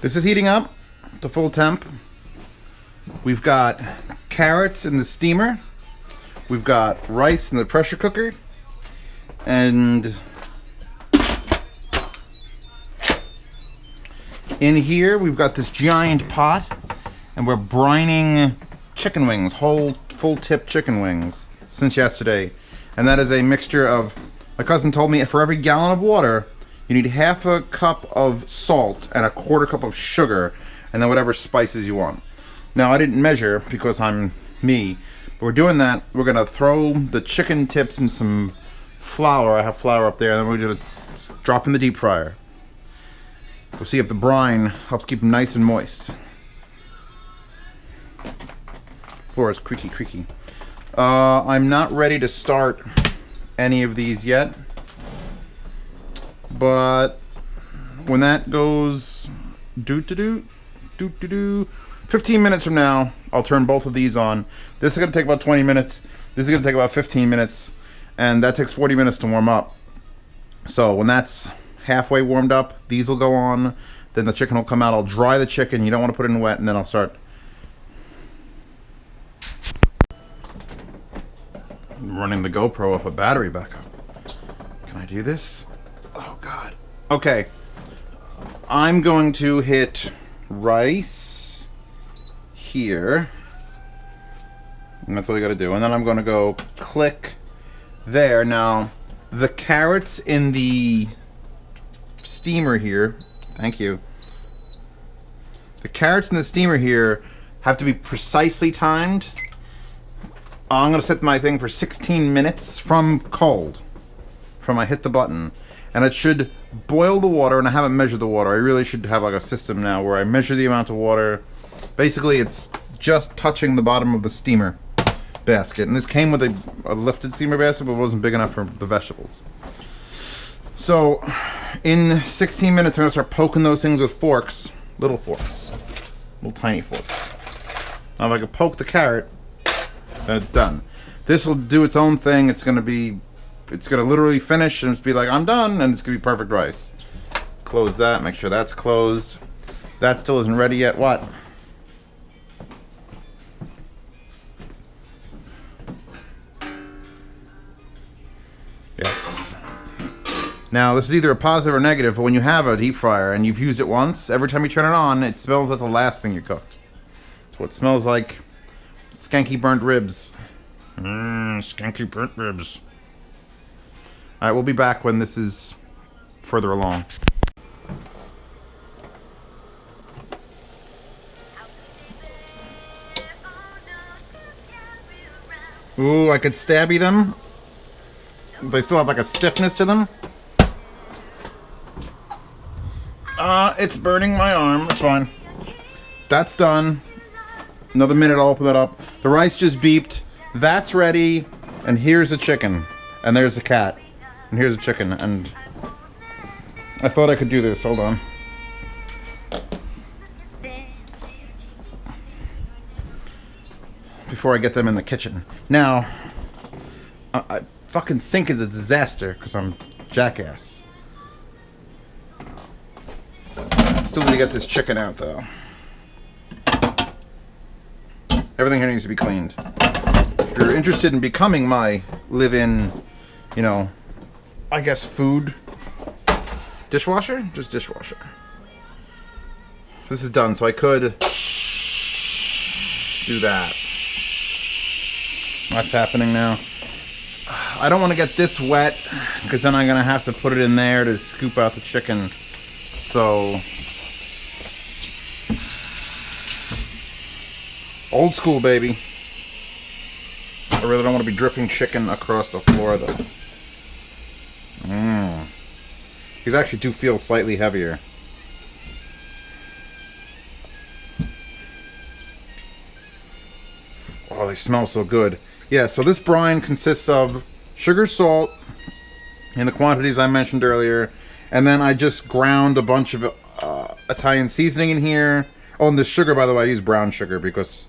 This is heating up to full temp. We've got carrots in the steamer. We've got rice in the pressure cooker. And in here we've got this giant pot, and we're brining chicken wings, whole full tip chicken wings, since yesterday. And that is a mixture of, my cousin told me, for every gallon of water you need half a cup of salt and a quarter cup of sugar, and then whatever spices you want. Now I didn't measure because I'm me, but we're doing that. We're gonna throw the chicken tips in some flour. I have flour up there, and then we're gonna drop in the deep fryer. We'll see if the brine helps keep them nice and moist. Floor is creaky. I'm not ready to start any of these yet, but when that goes 15 minutes from now, I'll turn both of these on. This is going to take about 20 minutes. This is going to take about 15 minutes, and that takes 40 minutes to warm up. So when that's halfway warmed up, these will go on, then the chicken will come out. I'll dry the chicken. You don't want to put it in wet, and then I'll start. I'm running the GoPro off a battery backup. Can I do this? Oh God. Okay. I'm going to hit rice here. And that's all you gotta do. And then I'm gonna go click there. Now, the carrots in the steamer here, thank you. The carrots in the steamer here have to be precisely timed. I'm gonna set my thing for 16 minutes from cold, from I hit the button, and it should boil the water. And I haven't measured the water. I really should have like a system now where I measure the amount of water. Basically, it's just touching the bottom of the steamer basket, and this came with a lifted steamer basket, but it wasn't big enough for the vegetables. So, in 16 minutes, I'm gonna start poking those things with forks, little tiny forks. Now, if I can poke the carrot, then it's done. This will do its own thing. It's gonna literally finish and just be like, I'm done, and it's gonna be perfect rice. Close that, make sure that's closed. That still isn't ready yet. What? Yes. Now, this is either a positive or negative, but when you have a deep fryer and you've used it once, every time you turn it on, it smells like the last thing you cooked. So it smells like skanky burnt ribs. Skanky burnt ribs. Alright, we'll be back when this is further along. Ooh, I could stabby them. They still have like a stiffness to them. It's burning my arm. It's fine. That's done. Another minute, I'll open that up. The rice just beeped. That's ready. And here's the chicken. And there's the cat. And here's the chicken. And I thought I could do this. Hold on. Before I get them in the kitchen. Now, fucking sink is a disaster because I'm jackass. Still need to get this chicken out though. Everything here needs to be cleaned. If you're interested in becoming my live-in, you know, I guess food dishwasher, just dishwasher. This is done, so I could do that. That's happening now. I don't want to get this wet because then I'm gonna have to put it in there to scoop out the chicken. So old school, baby. I really don't want to be dripping chicken across the floor though. These actually do feel slightly heavier. Oh, they smell so good. Yeah, so this brine consists of sugar, salt, in the quantities I mentioned earlier, and then I just ground a bunch of Italian seasoning in here. Oh, and the sugar, by the way, I used brown sugar because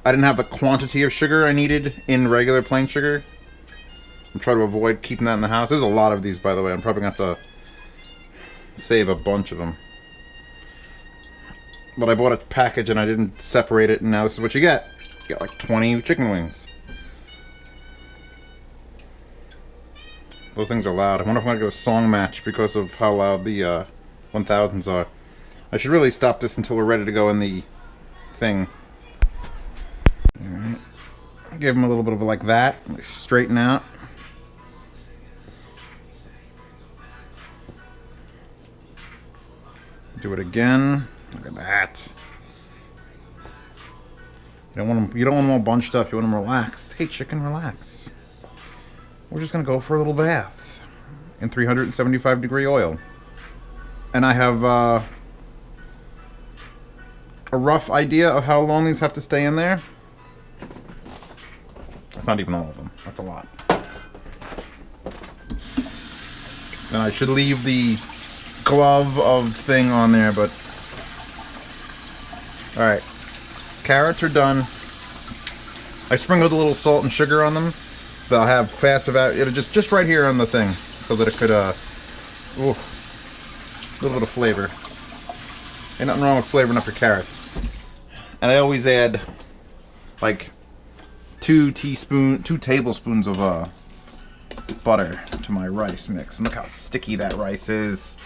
I didn't have the quantity of sugar I needed in regular plain sugar. I'm trying to avoid keeping that in the house. There's a lot of these, by the way. I'm probably going to have to save a bunch of them. But I bought a package and I didn't separate it, and now this is what you get. You get like 20 chicken wings. Those things are loud. I wonder if I'm going to go a song match because of how loud the 1000s are. I should really stop this until we're ready to go in the thing. Alright. Give them a little bit of like that. Straighten out. Do it again. Look at that. You don't want them all bunched up. You want them relaxed. Hey, chicken, relax. We're just gonna go for a little bath in 375-degree oil. And I have a rough idea of how long these have to stay in there. That's not even all of them. That's a lot. And I should leave the glove of thing on there, but alright. Carrots are done. I sprinkled a little salt and sugar on them. They'll have fast it'll just right here on the thing, so that it could ooh, a little bit of flavor. Ain't nothing wrong with flavoring up your carrots. And I always add like 2 tablespoons of butter to my rice mix. And look how sticky that rice is.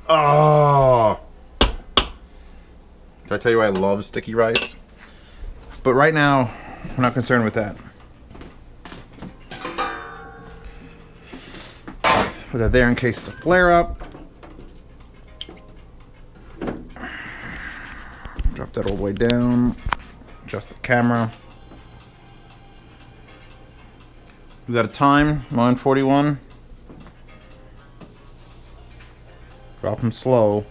Oh! Did I tell you I love sticky rice? But right now, we're not concerned with that. Put that there in case it's a flare-up. Drop that all the way down. Adjust the camera. We got a time, 9:41. Drop them slow.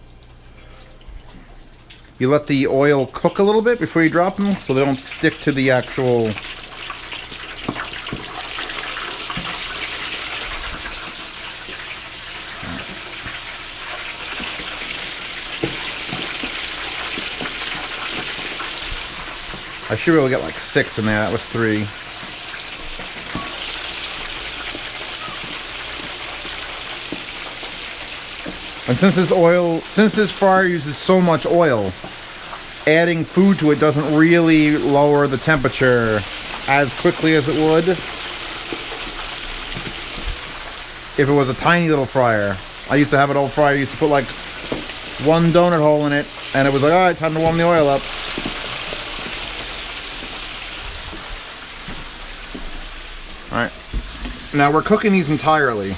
You let the oil cook a little bit before you drop them, so they don't stick to the actual. I should be able to get like 6 in there. That was 3. And since this fryer uses so much oil, adding food to it doesn't really lower the temperature as quickly as it would if it was a tiny little fryer. I used to have an old fryer. I used to put like 1 donut hole in it, and it was like, alright, time to warm the oil up. Alright. Now we're cooking these entirely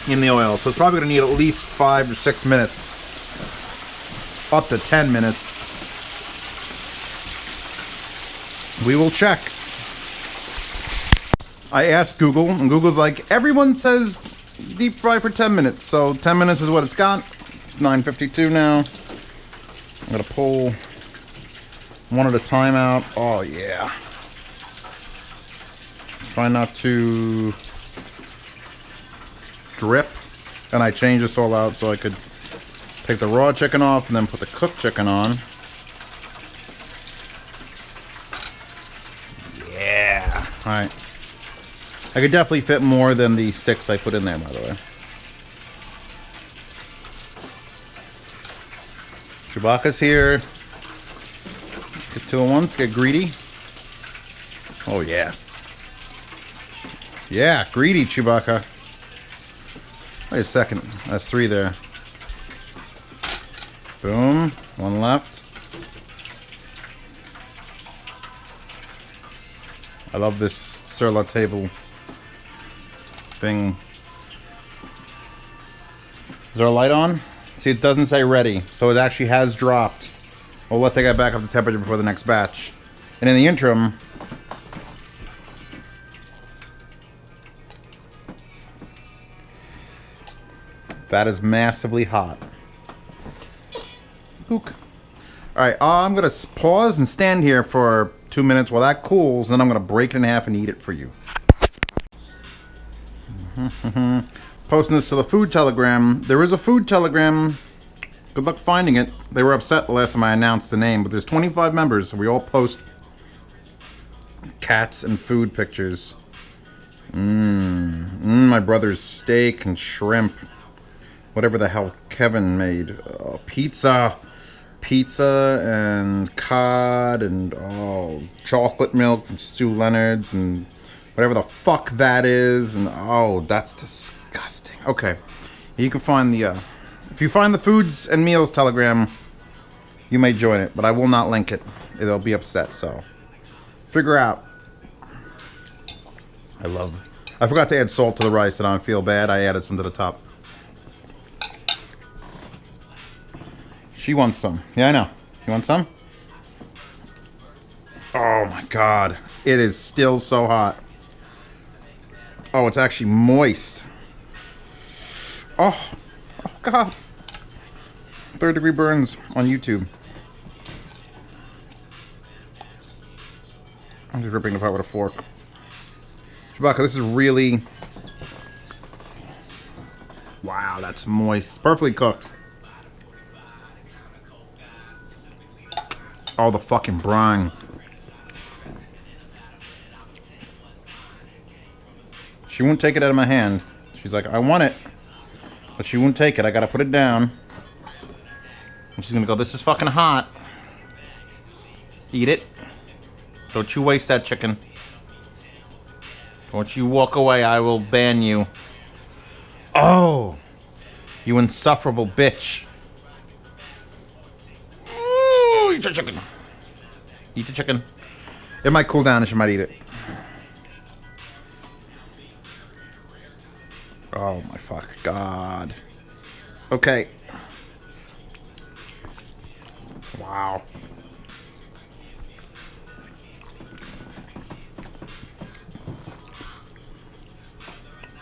in the oil, so it's probably going to need at least 5 or 6 minutes, up to 10 minutes. We will check. I asked Google, and Google's like, everyone says deep fry for 10 minutes, so 10 minutes is what it's got. It's 9:52 now. I'm going to pull one at a time out. Oh yeah. Try not to drip, and I changed this all out so I could take the raw chicken off and then put the cooked chicken on. Yeah. Alright. I could definitely fit more than the 6 I put in there, by the way. Chewbacca's here. Get 2 at once, get greedy. Oh yeah. Yeah, greedy Chewbacca. Wait a second. That's 3 there. Boom. 1 left. I love this sur la table thing. Is there a light on? See, it doesn't say ready, so it actually has dropped. We'll let that get back up to temperature before the next batch. And in the interim, that is massively hot. Ook. Alright, I'm going to pause and stand here for 2 minutes while that cools, and then I'm going to break it in half and eat it for you. Posting this to the food telegram. There is a food telegram. Good luck finding it. They were upset the last time I announced the name, but there's 25 members, so we all post cats and food pictures. My brother's steak and shrimp. Whatever the hell Kevin made. Pizza. pizza and cod and chocolate milk from Stu Leonard's and whatever the fuck that is, and that's disgusting. Okay, you can find the if you find the foods and meals telegram, you may join it, but I will not link it. It'll be upset. So figure out. I forgot to add salt to the rice, and I don't feel bad. I added some to the top. She wants some. Yeah, I know. You want some? Oh my god. It is still so hot. Oh, it's actually moist. Oh god. 3rd-degree burns on YouTube. I'm just ripping it apart with a fork. Chewbacca, this is really... Wow, that's moist. Perfectly cooked. Oh, the fucking brine. She won't take it out of my hand. She's like, I want it. But she won't take it. I gotta put it down. And she's gonna go, this is fucking hot. Eat it. Don't you waste that chicken. Don't you walk away, I will ban you. Oh! You insufferable bitch. Ooh, eat your chicken. Eat the chicken. It might cool down and she might eat it. Oh my fuck god. Okay. Wow.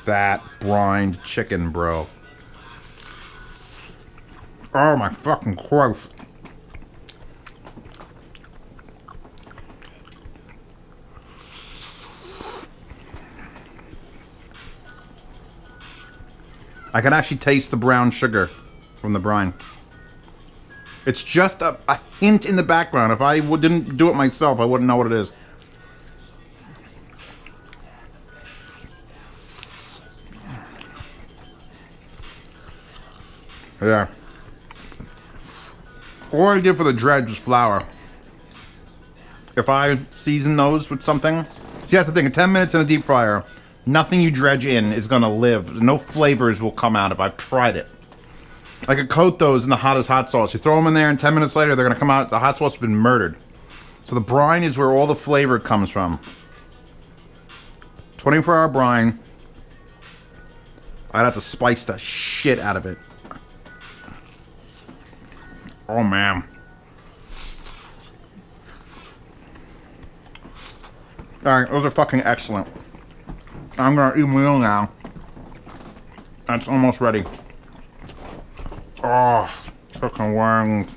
That brined chicken, bro. Oh my fucking Christ. I can actually taste the brown sugar from the brine. It's just a hint in the background. If I didn't do it myself, I wouldn't know what it is. Yeah. All I did for the dredge was flour. If I season those with something... See, that's the thing. 10 minutes in a deep fryer, nothing you dredge in is going to live. No flavors will come out if I've tried it. I could coat those in the hottest hot sauce. You throw them in there and 10 minutes later, they're going to come out. The hot sauce has been murdered. So the brine is where all the flavor comes from. 24-hour brine. I'd have to spice the shit out of it. Oh, man. Alright, those are fucking excellent. I'm gonna eat a meal now. That's almost ready. Oh, fucking wings.